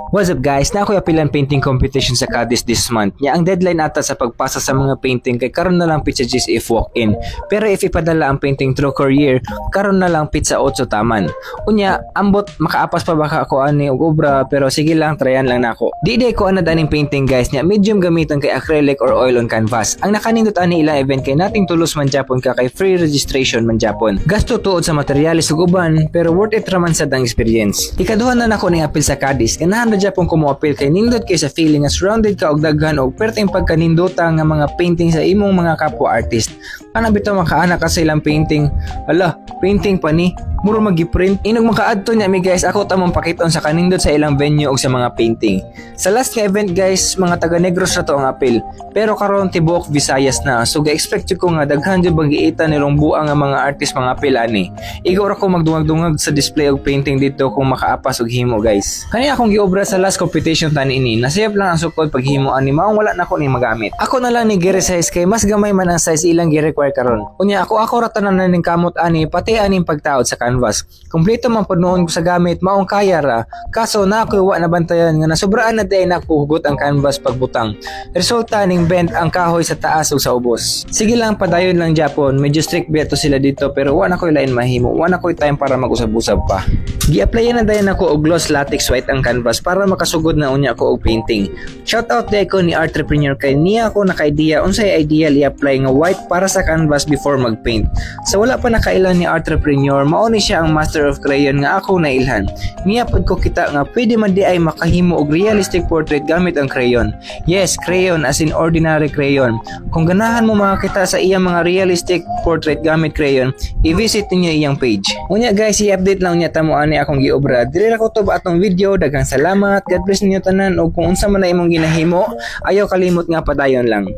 What's up guys, na ako apilan painting competition sa Cadiz this month. Nya ang deadline ata sa pagpasa sa mga painting kay karon na lang pizza G's if walk-in. Pero if ipadala ang painting through courier, karon na lang pizza 8 taman. Unya, ambot makaapas pa baka ako ani og obra pero sige lang tryan lang nako. Di ko ana daning painting guys nya medium gamiton kay acrylic or oil on canvas. Ang nakanindot ani ilang event kay nating tulos man Japon ka kay free registration man Japon. Gasto tuod sa materyales ug uban pero worth it raman sa dang experience. Ikaduha na nako ning apil sa Cadiz. Ganahan Japon ko mo apil kay nindot kay sa feeling nga surrounded ka og daghan og perting pagkanindota nga mga painting sa imong mga kapwa artist. Ana bitaw makaana ka sa ilang painting. Hala, painting pa ni muro magi-print. Inog makaadto niya mi guys, ako tamang pakiton sa kanindot sa ilang venue og sa mga painting. Sa last nga event guys, mga taga Negros ra to ang apil. Pero karon tibuok Visayas na. So ga-expect ko nga daghan jud bang giita nilong buang nga mga artist mga apil ani. Igaw ra ko magdungag-dungag sa display og painting dito kung makaapas og himo guys. Kani akong giobra sa last competition tani ini. Nasayop lang ang sukod paghimo ani maong wala na ko ni magamit. Ako na lang ni gi-resize kay mas gamay man ang size ilang gi-require karon. Unya ako ra tanan na ning kamot ani pati aning pagtaod sa canvas. Kompleto man pud noon ko sa gamit maong kaya ra. Kaso na ako wa nabantayan nga nasubraan na day nakuhugot ang canvas pagbutang. Resulta ning bend ang kahoy sa taas ug sa ubos. Sige lang padayon lang Japon. Medyo strict beto sila dito pero wa na koy lain mahimo. Wa na koy time para mag-usab-usab pa. Gi-applyan na dayon ako og gloss latex white ang canvas para makasugod na unya ko og painting. Shout out day ko ni entrepreneur kay niya ako naka-idea unsay ideal i-apply nga white para sa canvas before mag-paint. Sa wala pa nakailan ni entrepreneur, mao ni siya ang master of crayon nga ako nailhan. Niya pud ko kita nga pwede man di ay makahimo og realistic portrait gamit ang crayon. Yes, crayon as in ordinary crayon. Kung ganahan mo makakita sa iyang mga realistic portrait gamit crayon, i-visit niyo iyang page. Unya guys, i-update lang niya tamo ani akong giobra. Dili ra ko to ba atong video. Daghang salamat. God bless ninyo tanan og kung unsa man na imong ginahimo, ayaw kalimot nga padayon lang.